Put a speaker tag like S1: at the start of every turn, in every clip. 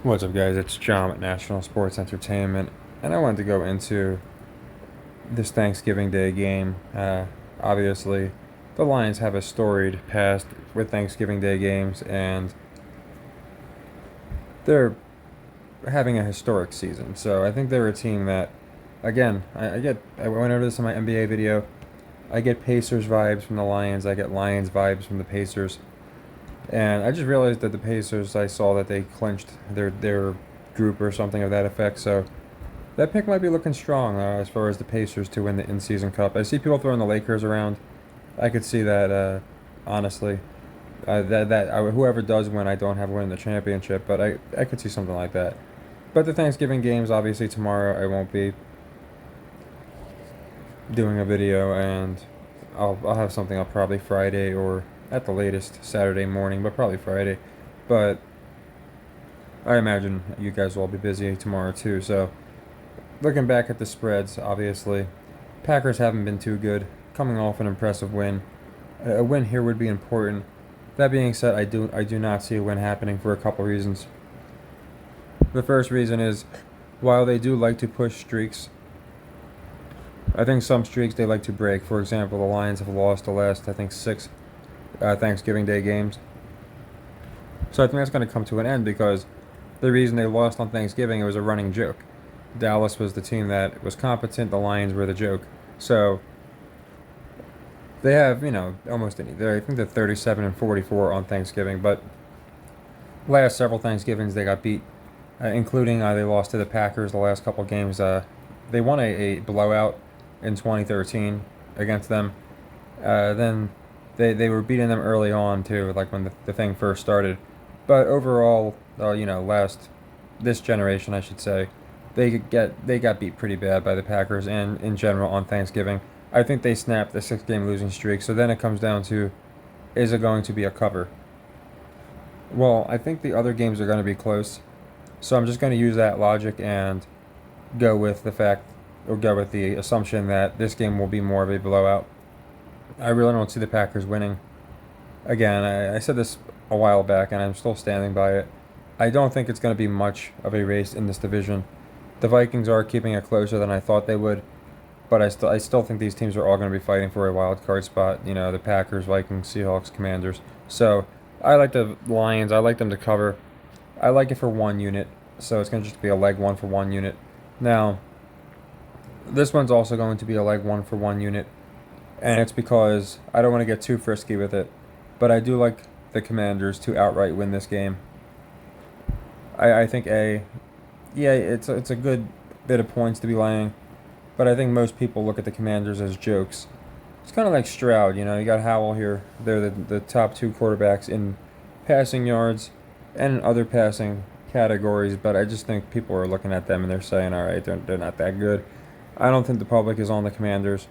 S1: What's up, guys? It's John at National Sports Entertainment, and I wanted to go into this Thanksgiving Day game. Obviously, the Lions have a storied past with Thanksgiving Day games, and they're having a historic season. So I think they're a team that, again, I went over this in my NBA video. I get Pacers vibes from the Lions. I get Lions vibes from the Pacers. And I just realized that the Pacers, I saw that they clinched their group or something of that effect. So that pick might be looking strong as far as the Pacers to win the in-season cup. I see people throwing the Lakers around. I could see that, honestly. Whoever does win, I don't have winning the championship, but I could see something like that. But the Thanksgiving games, obviously tomorrow, I won't be doing a video, and I'll have something up probably Friday or at the latest Saturday morning, but probably Friday. But I imagine you guys will all be busy tomorrow too. So looking back at the spreads, obviously, Packers haven't been too good. Coming off an impressive win, a win here would be important. That being said, I do not see a win happening for a couple reasons. The first reason is, while they do like to push streaks, I think some streaks they like to break. For example, the Lions have lost the last, I think, 6 Thanksgiving Day games. So I think that's going to come to an end because the reason they lost on Thanksgiving, it was a running joke. Dallas was the team that was competent. The Lions were the joke. So they have, almost any. I think they're 37-44 on Thanksgiving. But last several Thanksgivings they got beat, including they lost to the Packers the last couple games. They won a blowout in 2013 against them. Then they were beating them early on too, like when the thing first started. But overall, this generation, I should say, they got beat pretty bad by the Packers and in general on Thanksgiving. I think they snapped the 6-game losing streak. So then it comes down to, is it going to be a cover? Well, I think the other games are going to be close. So I'm just going to use that logic and go with the assumption that this game will be more of a blowout. I really don't see the Packers winning. Again, I said this a while back, and I'm still standing by it. I don't think it's going to be much of a race in this division. The Vikings are keeping it closer than I thought they would, but I still think these teams are all going to be fighting for a wild card spot. The Packers, Vikings, Seahawks, Commanders. So I like the Lions. I like them to cover. I like it for one unit, so it's going to just be a leg one for one unit. Now, this one's also going to be a leg one for one unit. And it's because I don't want to get too frisky with it, but I do like the Commanders to outright win this game. I think it's a good bit of points to be laying, but I think most people look at the Commanders as jokes. It's kind of like Stroud, you got Howell here. They're the top 2 quarterbacks in passing yards and in other passing categories, but I just think people are looking at them and they're saying, all right, they're not that good. I don't think the public is on the Commanders.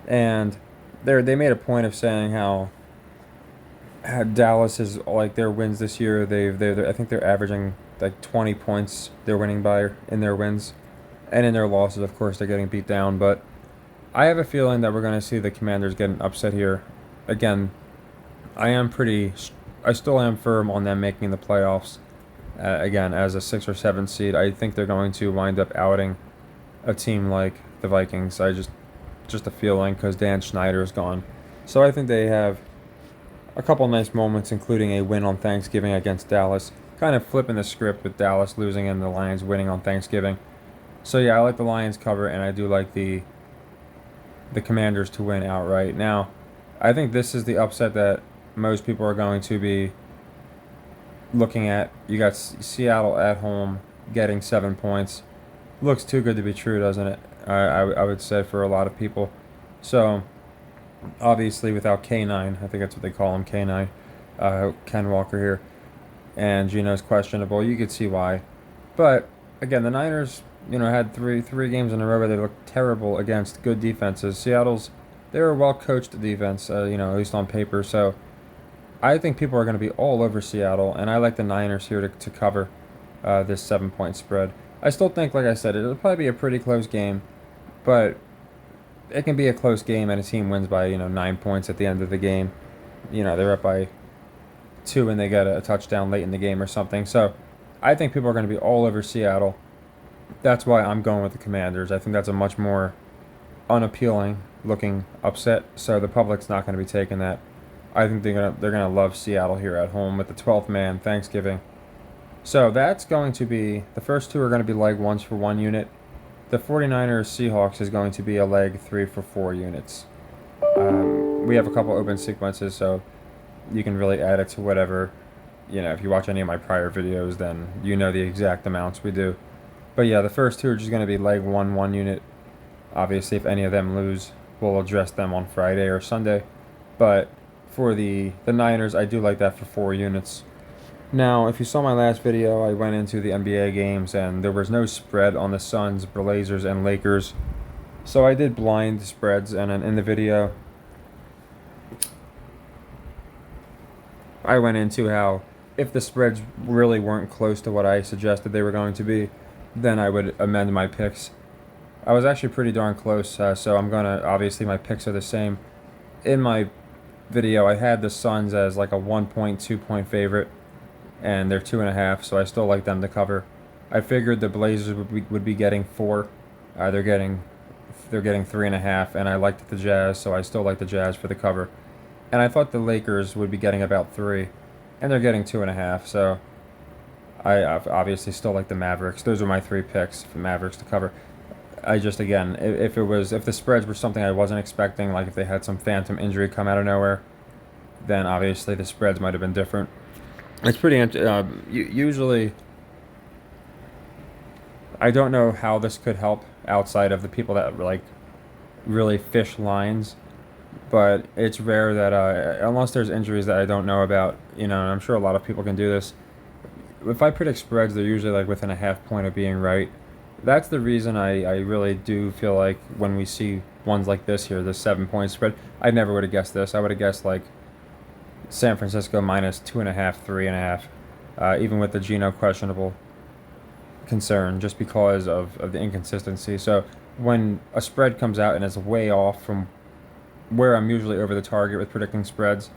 S1: And they made a point of saying how Dallas is like their wins this year. I think they're averaging like 20 points they're winning by in their wins, and in their losses, of course, they're getting beat down. But I have a feeling that we're going to see the Commanders get an upset here. Again, I still am firm on them making the playoffs. Again, as a 6 or 7 seed, I think they're going to wind up outing a team like the Vikings. Just a feeling because Dan Snyder is gone. So I think they have a couple nice moments, including a win on Thanksgiving against Dallas. Kind of flipping the script with Dallas losing and the Lions winning on Thanksgiving. So yeah, I like the Lions cover, and I do like the Commanders to win outright. Now, I think this is the upset that most people are going to be looking at. You got Seattle at home getting 7 points. Looks too good to be true, doesn't it? I would say for a lot of people. So, obviously, without K9, I think that's what they call him, K9, Ken Walker here, and Gino's questionable. You could see why. But, again, the Niners, had three games in a row where they looked terrible against good defenses. They're a well-coached defense, at least on paper. So, I think people are going to be all over Seattle, and I like the Niners here to cover this 7-point spread. I still think, like I said, it'll probably be a pretty close game, but it can be a close game and a team wins by, 9 points at the end of the game. They're up by 2 and they get a touchdown late in the game or something. So I think people are going to be all over Seattle. That's why I'm going with the Commanders. I think that's a much more unappealing looking upset, so the public's not going to be taking that. I think they're gonna love Seattle here at home with the 12th man Thanksgiving. So that's going to be the first two are going to be leg ones for 1 unit. The 49ers Seahawks is going to be a leg 3 for 4 units. We have a couple open sequences, so you can really add it to whatever. If you watch any of my prior videos, then you know the exact amounts we do. But yeah, the first two are just going to be leg 1 unit. Obviously, if any of them lose, we'll address them on Friday or Sunday. But for the Niners, I do like that for 4 units. Now, if you saw my last video, I went into the NBA games, and there was no spread on the Suns, Blazers, and Lakers. So I did blind spreads, and in the video, I went into how if the spreads really weren't close to what I suggested they were going to be, then I would amend my picks. I was actually pretty darn close, so I'm going to, obviously my picks are the same. In my video, I had the Suns as like a 1.2 point favorite, and they're 2.5, so I still like them to cover. I figured the Blazers would be getting 4. They're getting 3.5, and I liked the Jazz, so I still like the Jazz for the cover. And I thought the Lakers would be getting about 3, and they're getting 2.5, so I obviously still like the Mavericks. Those are my 3 picks for Mavericks to cover. I just, again, if the spreads were something I wasn't expecting, like if they had some phantom injury come out of nowhere, then obviously the spreads might have been different. It's pretty usually, I don't know how this could help outside of the people that like really fish lines, but it's rare that unless there's injuries that I don't know about, and I'm sure a lot of people can do this. If I predict spreads, they're usually like within a half point of being right. That's the reason I really do feel like when we see ones like this here, the 7 point spread, I never would have guessed this. I would have guessed like San Francisco minus 2.5, 3.5, even with the Geno questionable concern, just because of the inconsistency. So when a spread comes out and it's way off from where I'm usually over the target with predicting spreads,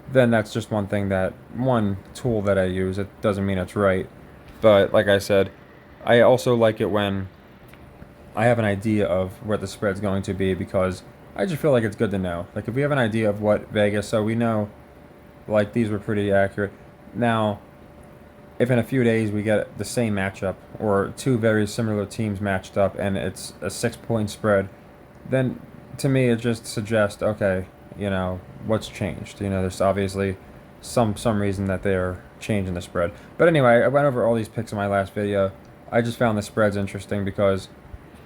S1: then that's just one tool that I use. It doesn't mean it's right. But like I said, I also like it when I have an idea of what the spread's going to be, because I just feel like it's good to know. Like if we have an idea of what Vegas, so we know like these were pretty accurate. Now, if in a few days we get the same matchup or two very similar teams matched up and it's a 6 point spread, then to me it just suggests, okay, what's changed? There's obviously some reason that they're changing the spread. But anyway, I went over all these picks in my last video. I just found the spreads interesting because,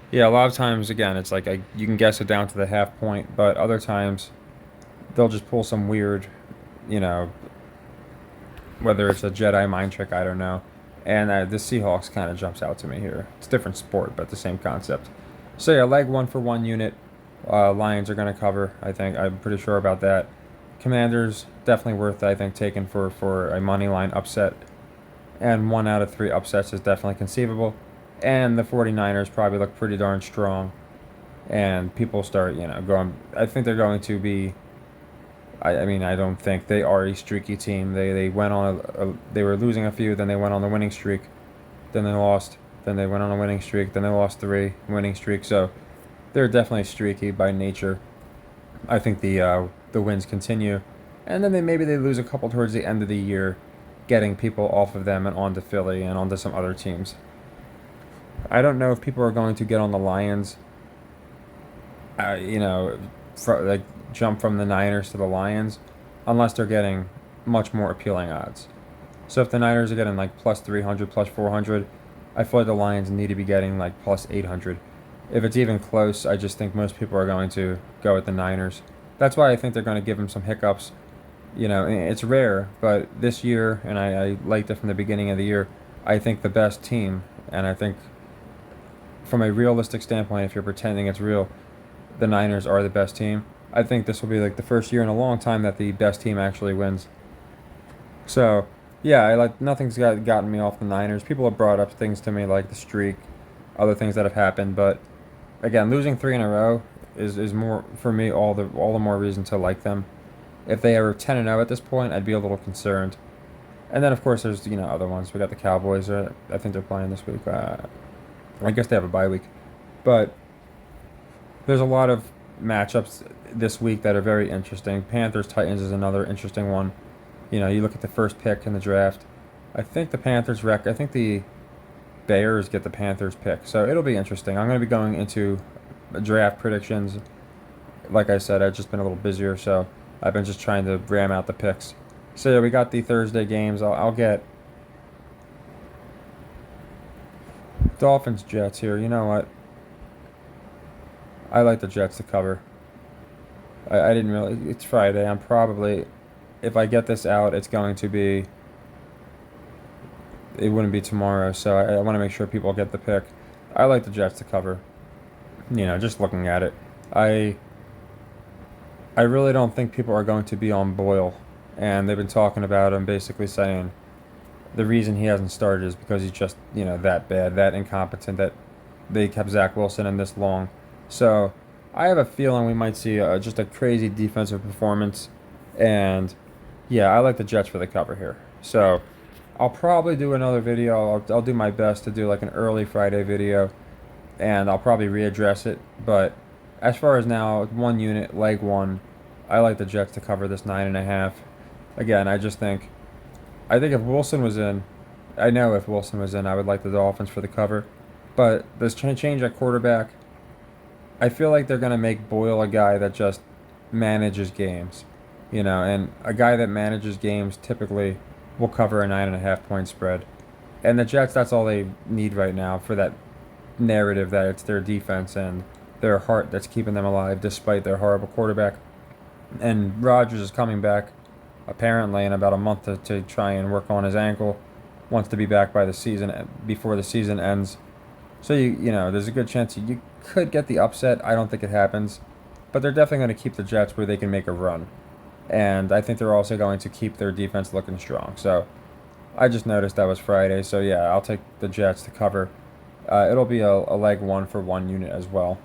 S1: yeah, a lot of times, again, it's like you can guess it down to the half point, but other times they'll just pull some weird, whether it's a Jedi mind trick, I don't know. And the Seahawks kind of jumps out to me here. It's a different sport, but the same concept. So yeah, leg 1 for 1 unit. Lions are going to cover, I think. I'm pretty sure about that. Commanders, definitely worth, I think, taking for a money line upset. And 1 out of 3 upsets is definitely conceivable. And the 49ers probably look pretty darn strong. And people start, going. I think they're going to be. I mean, I don't think they are a streaky team. They went on they were losing a few, then they went on the winning streak, then they lost, then they went on a winning streak, then they lost 3 winning streak. So they're definitely streaky by nature. I think the wins continue, and then maybe they lose a couple towards the end of the year, getting people off of them and onto Philly and onto some other teams. I don't know if people are going to get on the Lions. Jump from the Niners to the Lions, unless they're getting much more appealing odds. So if the Niners are getting like plus 300, plus 400, I feel like the Lions need to be getting like plus 800. If it's even close, I just think most people are going to go with the Niners. That's why I think they're going to give them some hiccups. It's rare, but this year, and I liked it from the beginning of the year, I think the best team, and I think from a realistic standpoint, if you're pretending it's real, the Niners are the best team. I think this will be like the first year in a long time that the best team actually wins. So, yeah, nothing's gotten me off the Niners. People have brought up things to me like the streak, other things that have happened, but again, losing 3 in a row is more for me all the more reason to like them. If they were 10-0 at this point, I'd be a little concerned. And then, of course, there's, other ones. We got the Cowboys. I think they're playing this week. I guess they have a bye week. But there's a lot of matchups this week that are very interesting. Panthers Titans is another interesting one. You look at the first pick in the draft. I think the Bears get the Panthers pick, so it'll be interesting. I'm going to be going into draft predictions. Like I said, I've just been a little busier, so I've been just trying to ram out the picks. So yeah, we got the Thursday games. I'll get Dolphins Jets here. You know what? I like the Jets to cover. I didn't really. It's Friday. I'm probably, if I get this out, it's going to be. It wouldn't be tomorrow, so I want to make sure people get the pick. I like the Jets to cover. Just looking at it, I really don't think people are going to be on Boyle, and they've been talking about him, basically saying the reason he hasn't started is because he's just that bad, that incompetent, that they kept Zach Wilson in this long. So I have a feeling we might see just a crazy defensive performance, and yeah, I like the Jets for the cover here. So I'll probably do another video. I'll do my best to do like an early Friday video, and I'll probably readdress it. But as far as now, 1 unit, leg one, I like the Jets to cover this 9.5. Again, I think if Wilson was in, I know if Wilson was in, I would like the Dolphins for the cover. But this change at quarterback, I feel like they're going to make Boyle a guy that just manages games, and a guy that manages games typically will cover a 9.5 point spread. And the Jets, that's all they need right now for that narrative that it's their defense and their heart that's keeping them alive despite their horrible quarterback. And Rodgers is coming back apparently in about a month to try and work on his ankle. Wants to be back by the season, before the season ends. So there's a good chance you could get the upset. I don't think it happens, but they're definitely going to keep the Jets where they can make a run. And I think they're also going to keep their defense looking strong. So I just noticed that was Friday. So yeah, I'll take the Jets to cover. It'll be a leg one for 1 unit as well.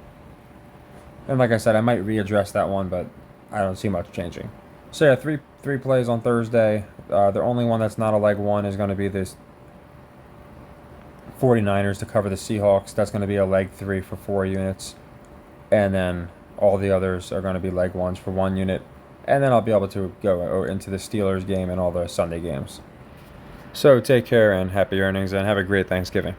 S1: And like I said, I might readdress that one, but I don't see much changing. So yeah, three plays on Thursday. The only one that's not a leg one is going to be this 49ers to cover the Seahawks. That's going to be a leg 3 for 4 units. And then all the others are going to be leg ones for 1 unit. And then I'll be able to go into the Steelers game and all the Sunday games. So take care and happy earnings, and have a great Thanksgiving.